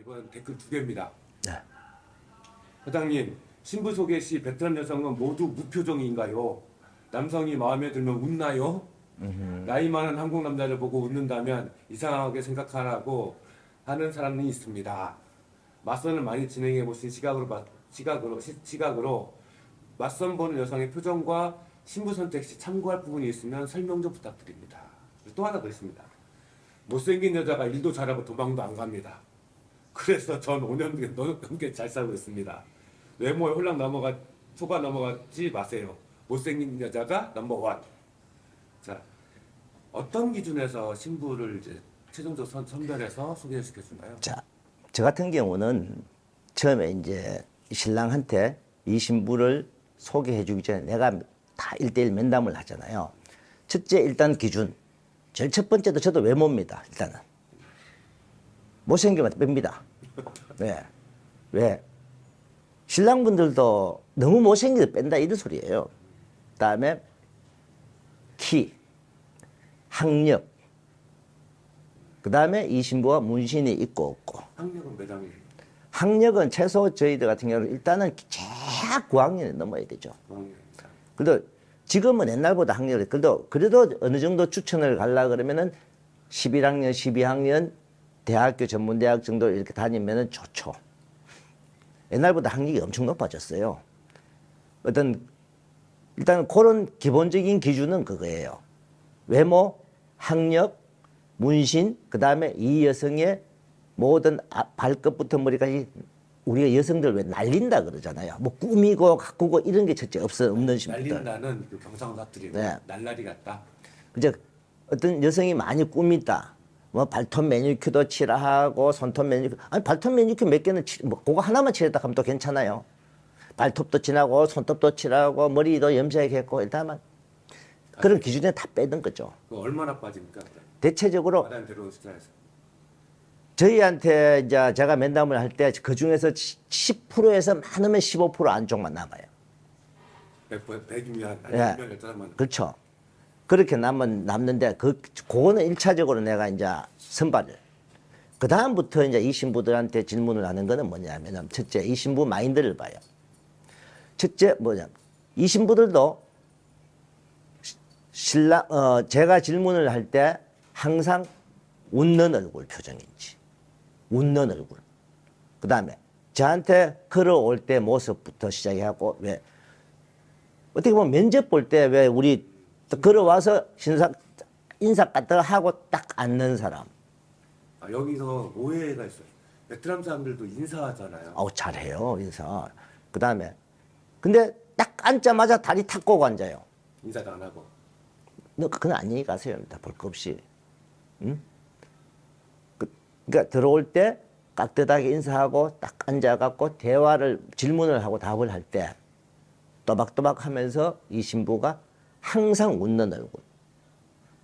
이번 댓글 두 개입니다. 네. 사장님, 신부 소개 시 베트남 여성은 모두 무표정인가요? 남성이 마음에 들면 웃나요? 나이 많은 한국 남자를 보고 웃는다면 이상하게 생각하라고 하는 사람이 있습니다. 맞선을 많이 진행해 보신 시각으로 맞선 보는 여성의 표정과 신부 선택 시 참고할 부분이 있으면 설명 좀 부탁드립니다. 또 하나 더 있습니다. 못생긴 여자가 일도 잘하고 도망도 안 갑니다. 그래서 전 5년 넘게 잘 살고 있습니다. 외모에 홀랑 속아 넘어가지 마세요. 못생긴 여자가 넘버원. 자, 어떤 기준에서 신부를 이제 최종적으로 선별해서 소개시켜 주나요? 자, 저 같은 경우는 처음에 이제 신랑한테 이 신부를 소개해 주기 전에 내가 다 1대1 면담을 하잖아요. 첫째, 일단 기준. 제일 첫 번째도 저도 외모입니다, 일단은. 못생기면 뺍니다. 왜? 신랑분들도 너무 못생겨서 뺀다 이런 소리예요. 그 다음에 키, 학력, 그 다음에 이 신부가 문신이 있고 없고. 학력은 몇 학년? 학력은 최소 저희들 같은 경우는 일단은 최악 9학년이 넘어야 되죠. 9학년. 그래도 지금은 옛날보다 학력이 그래도 어느 정도 추천을 가려 그러면은 11학년, 12학년 대학교 전문대학 정도 이렇게 다니면은 좋죠. 옛날보다 학력이 엄청 높아졌어요. 일단 그런 기본적인 기준은 그거예요. 외모, 학력, 문신, 그 다음에 이 여성의 모든 발끝부터 머리까지 우리가 여성들 왜 날린다 그러잖아요. 뭐 꾸미고 가꾸고 이런 게 첫째 없는 신부들. 날린다는 그 경상도 사투리. 네. 날라리 같다. 이제 어떤 여성이 많이 꾸민다. 뭐 발톱 매니큐도 칠하고 손톱 매니큐. 아니 발톱 매니큐 몇 개는 뭐 그거 하나만 칠했다 하면 또 괜찮아요. 발톱도 칠하고 손톱도 칠하고 머리도 염색했고 했고 일단만 그런 기준에 다 빼는 거죠. 그 얼마나 빠집니까? 대체적으로 마다임 들어온 숫자에서. 저희한테 이제 제가 면담을 할 때 그 중에서 10%에서 많으면 15% 안쪽만 남아요. 100이면 예. 100명 그렇죠. 그렇게 남는데 그거는 1차적으로 내가 이제 선발을. 그 다음부터 이제 이 신부들한테 질문을 하는 거는 뭐냐면은 첫째 이 신부 마인드를 봐요. 첫째 이 신부들도 제가 질문을 할 때 항상 웃는 얼굴 표정인지 웃는 얼굴. 그 다음에 저한테 걸어올 때 모습부터 시작해갖고 왜 어떻게 보면 면접 볼 때 왜 우리 걸어와서 인사 갖다가 하고 딱 앉는 사람. 여기서 오해가 있어요. 베트남 사람들도 인사하잖아요. 잘해요 인사. 그 다음에 근데 딱 앉자마자 다리 탁 꼬고 앉아요. 인사도 안 하고. 너 그건 안녕히 가세요. 볼 거 없이. 응? 그러니까 들어올 때 깍듯하게 인사하고 딱 앉아갖고 질문을 하고 답을 할 때 또박또박 하면서 이 신부가 항상 웃는 얼굴.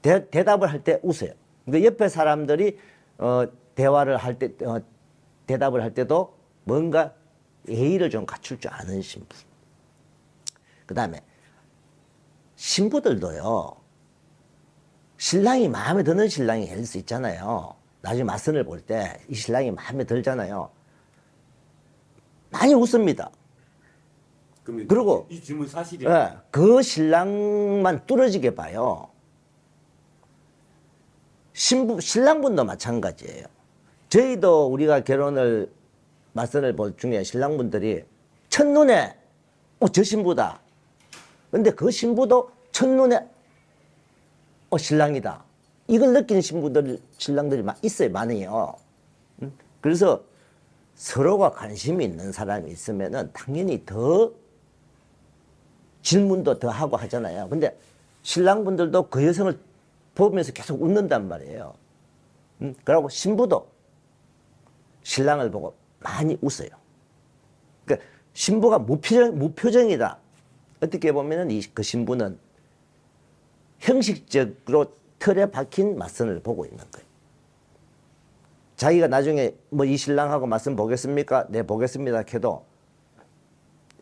대답을 할 때 웃어요. 그러니까 옆에 사람들이 대화를 할 때 대답을 할 때도 뭔가 예의를 좀 갖출 줄 아는 신부. 그 다음에 신부들도요. 신랑이 마음에 드는 신랑이 될 수 있잖아요. 나중에 맞선을 볼 때 이 신랑이 마음에 들잖아요. 많이 웃습니다. 그리고 이 질문 사실이에요. 예, 그 신랑만 뚫어지게 봐요. 신랑분도 마찬가지예요. 저희도 우리가 맞선을 볼 중에 신랑분들이 첫눈에 저 신부다. 근데 그 신부도 첫눈에 신랑이다. 이걸 느끼는 신랑들이 있어요, 많이요. 그래서 서로가 관심이 있는 사람이 있으면은 당연히 더 질문도 더 하고 하잖아요. 근데 신랑분들도 그 여성을 보면서 계속 웃는단 말이에요. 그리고 신부도 신랑을 보고 많이 웃어요. 그러니까 신부가 무표정이다. 어떻게 보면은 그 신부는 형식적으로 틀에 박힌 맞선을 보고 있는 거예요. 자기가 나중에 이 신랑하고 맞선 보겠습니까? 네, 보겠습니다. 해도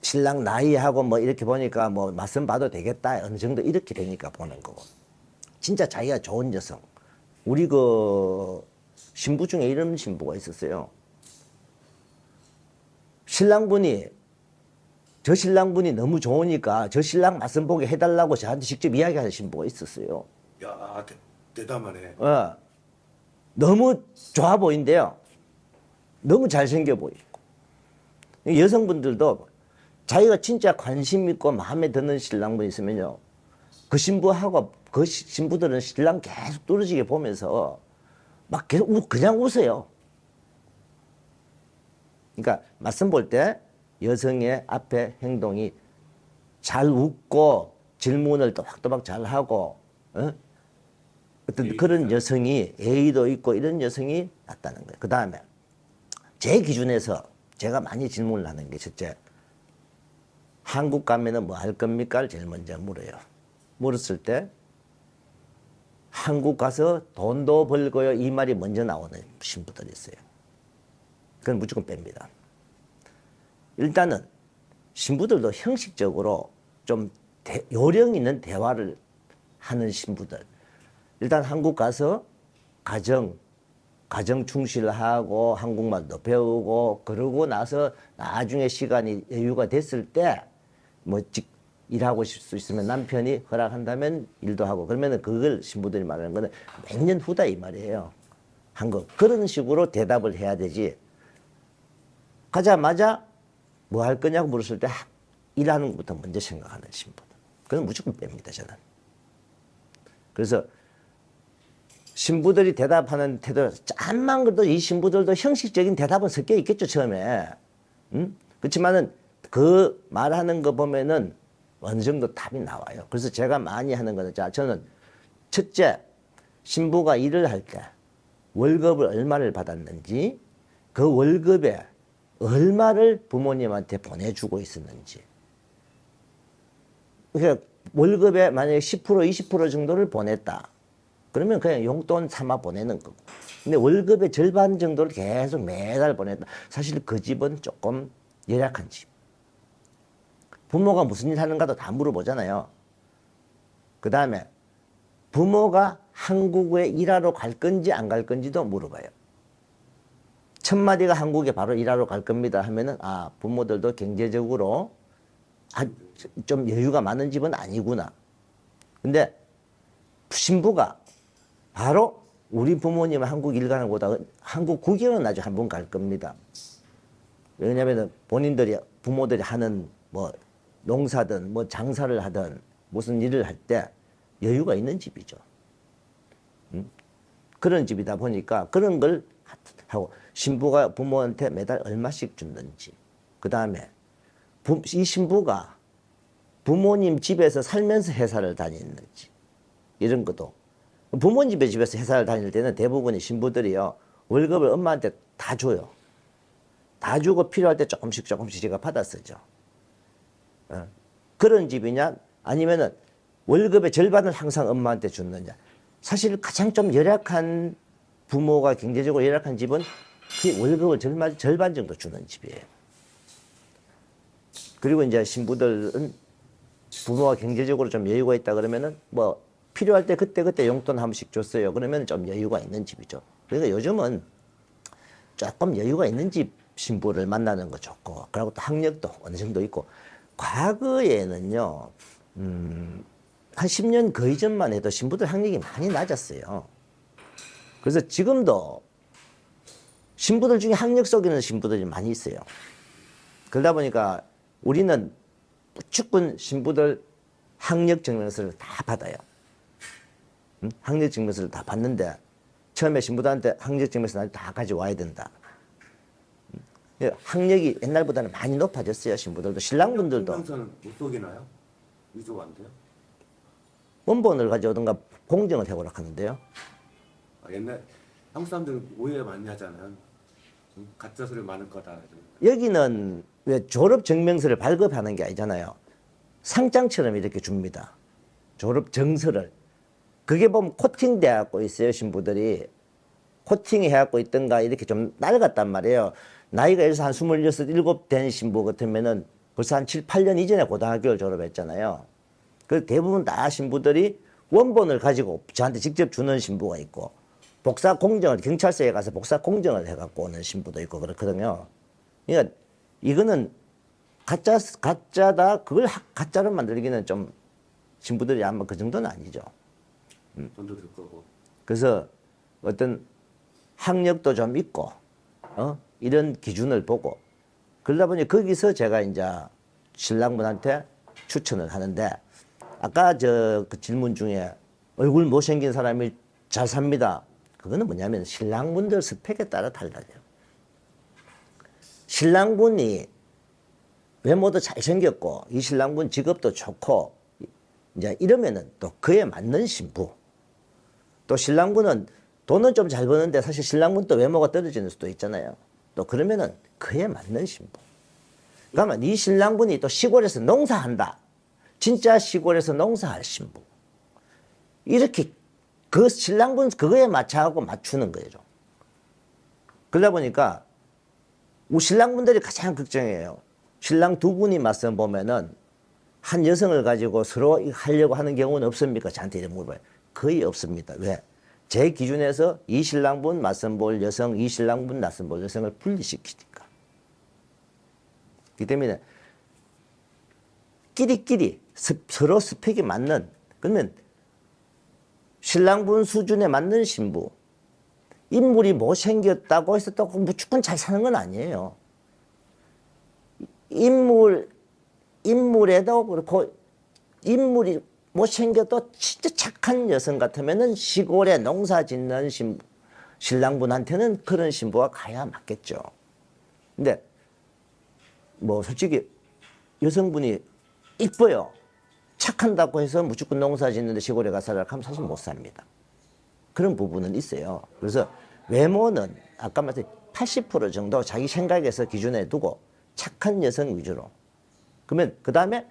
신랑 나이하고 이렇게 보니까 맞선 봐도 되겠다. 어느 정도 이렇게 되니까 보는 거고. 진짜 자기가 좋은 여성. 우리 신부 중에 이런 신부가 있었어요. 저 신랑분이 너무 좋으니까 저 신랑 맞선 보게 해달라고 저한테 직접 이야기하는 신부가 있었어요. 야, 대담하네. 너무 좋아 보인대요. 너무 잘생겨 보이고. 여성분들도 자기가 진짜 관심 있고 마음에 드는 신랑분 있으면요. 그 신부하고 그 신부들은 신랑 계속 뚫어지게 보면서 막 계속 그냥 웃어요. 그러니까 맞선 볼 때 여성의 앞에 행동이 잘 웃고 질문을 또박또박 잘 하고 어떤 그런 여성이 예의도 있고 이런 여성이 낫다는 거예요. 그 다음에 제 기준에서 제가 많이 질문을 하는 게 첫째, 한국 가면은 뭐 할 겁니까? 제일 먼저 물어요. 물었을 때 한국 가서 돈도 벌고요 이 말이 먼저 나오는 신부들이 있어요. 그건 무조건 뺍니다. 일단은 신부들도 형식적으로 좀 요령 있는 대화를 하는 신부들. 일단 한국 가서 가정 충실하고 한국말도 배우고 그러고 나서 나중에 시간이 여유가 됐을 때 뭐 일하고 싶을 수 있으면 남편이 허락한다면 일도 하고 그러면은 그걸 신부들이 말하는 거는 몇 년 후다 이 말이에요. 한국 그런 식으로 대답을 해야 되지. 가자마자 뭐 할 거냐고 물었을 때 일하는 것부터 먼저 생각하는 신부들. 그건 무조건 뺍니다 저는. 그래서 신부들이 대답하는 태도 짠만 그래도 이 신부들도 형식적인 대답은 섞여 있겠죠 처음에. 그렇지만은 그 말하는 거 보면은 어느 정도 답이 나와요. 그래서 제가 많이 하는 거는 저는 첫째 신부가 일을 할 때 월급을 얼마를 받았는지 그 월급에 얼마를 부모님한테 보내주고 있었는지. 그러니까 월급에 만약에 10% 20% 정도를 보냈다. 그러면 그냥 용돈 삼아 보내는 거고. 근데 월급의 절반 정도를 계속 매달 보냈다. 사실 그 집은 조금 열악한 집. 부모가 무슨 일 하는가도 다 물어보잖아요. 그 다음에 부모가 한국에 일하러 갈 건지 안 갈 건지도 물어봐요. 첫 마디가 한국에 바로 일하러 갈 겁니다 하면은 부모들도 경제적으로 좀 여유가 많은 집은 아니구나. 근데 신부가 바로 우리 부모님은 한국 일 가는 것보다 한국 구경은 나중에 한 번 갈 겁니다. 왜냐하면 본인들이 부모들이 하는 뭐 농사든 뭐 장사를 하든 무슨 일을 할 때 여유가 있는 집이죠. 그런 집이다 보니까 그런 걸 하고 신부가 부모한테 매달 얼마씩 줬는지 그 다음에 이 신부가 부모님 집에서 살면서 회사를 다녔는지 이런 것도 부모님 집에서 회사를 다닐 때는 대부분의 신부들이요 월급을 엄마한테 다 줘요. 다 주고 필요할 때 조금씩 제가 받아 쓰죠. 그런 집이냐 아니면은 월급의 절반을 항상 엄마한테 줬느냐. 사실 가장 좀 열악한 부모가 경제적으로 열악한 집은 그 월급을 절반 정도 주는 집이에요. 그리고 이제 신부들은 부모가 경제적으로 좀 여유가 있다 그러면은 뭐 필요할 때 그때 용돈 한 번씩 줬어요. 그러면 좀 여유가 있는 집이죠. 그러니까 요즘은 조금 여유가 있는 집 신부를 만나는 거 좋고 그리고 또 학력도 어느 정도 있고 과거에는요 한 10년 그 이전만 해도 신부들 학력이 많이 낮았어요. 그래서 지금도 신부들 중에 학력 속이는 신부들이 많이 있어요. 그러다 보니까 우리는 무조건 신부들 학력 증명서를 다 받아요. 학력 증명서를 다 받는데 처음에 신부들한테 학력 증명서 다 가져와야 된다. 학력이 옛날보다는 많이 높아졌어요. 신부들도 신랑분들도. 증명서는 못 속이나요? 위조가 안 돼요? 원본을 가져오든가 공정을 해보라 하는데요. 옛날 한국 사람들은 오해 많이 하잖아요. 가짜 소리 많을 거다. 여기는 왜 졸업 증명서를 발급하는 게 아니잖아요. 상장처럼 이렇게 줍니다. 졸업 정서를. 그게 보면 코팅돼 갖고 있어요. 신부들이. 코팅해 갖고 있던가 이렇게 좀 낡았단 말이에요. 나이가 예를 들어서 한 26, 7 된 신부 같으면은 벌써 한 7, 8년 이전에 고등학교를 졸업했잖아요. 그래서 대부분 다 신부들이 원본을 가지고 저한테 직접 주는 신부가 있고 복사 공정을 경찰서에 가서 복사 공정을 해갖고 오는 신부도 있고 그렇거든요. 그러니까 이거는 가짜다. 그걸 가짜로 만들기는 좀 신부들이 아마 그 정도는 아니죠. 돈도 들 거고. 그래서 어떤 학력도 좀 있고, 이런 기준을 보고, 그러다 보니 거기서 제가 이제 신랑분한테 추천을 하는데, 아까 그 질문 중에 얼굴 못생긴 사람이 잘 삽니다. 그거는 뭐냐면 신랑분들 스펙에 따라 달라져요. 신랑분이 외모도 잘생겼고, 이 신랑분 직업도 좋고, 이제 이러면은 또 그에 맞는 신부. 또 신랑분은 돈은 좀 잘 버는데 사실 신랑분 또 외모가 떨어지는 수도 있잖아요. 또 그러면은 그에 맞는 신부. 그러면 이 신랑분이 또 시골에서 농사한다. 진짜 시골에서 농사할 신부. 이렇게 그 신랑분 그거에 맞춰하고 맞추는 거예요. 그러다 보니까 우리 신랑분들이 가장 걱정해요. 신랑 두 분이 맞서 보면은 한 여성을 가지고 서로 하려고 하는 경우는 없습니까? 저한테 이렇게 물어봐요. 거의 없습니다. 왜? 제 기준에서 이 신랑분 맞선 볼 여성, 이 신랑분 맞선 볼 여성을 분리시키니까. 그렇기 때문에 끼리끼리 서로 스펙이 맞는, 그러면 신랑분 수준에 맞는 신부, 인물이 못생겼다고 해서 또 무조건 잘 사는 건 아니에요. 인물에도 그렇고, 인물이 못생겨도 진짜 착한 여성 같으면은 시골에 농사 짓는 신랑분한테는 그런 신부가 가야 맞겠죠. 근데, 뭐, 솔직히, 여성분이 이뻐요. 착한다고 해서 무조건 농사 짓는데 시골에 가서 살라고 하면 사실 못 삽니다. 그런 부분은 있어요. 그래서 외모는 아까 말했듯이 80% 정도 자기 생각에서 기준에 두고 착한 여성 위주로. 그러면 그 다음에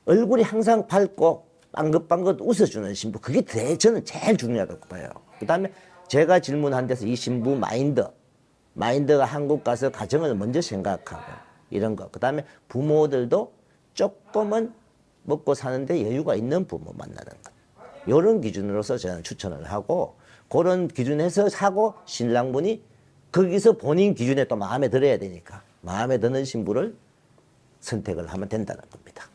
얼굴이 항상 밝고 빵긋빵긋 웃어주는 신부. 그게 저는 제일 중요하다고 봐요. 그 다음에 제가 질문한 데서 이 신부 마인드가 한국 가서 가정을 먼저 생각하고 이런 거. 그 다음에 부모들도 조금은 먹고 사는데 여유가 있는 부모 만나는 것. 이런 기준으로서 저는 추천을 하고, 그런 기준에서 사고 신랑분이 거기서 본인 기준에 또 마음에 들어야 되니까 마음에 드는 신부를 선택을 하면 된다는 겁니다.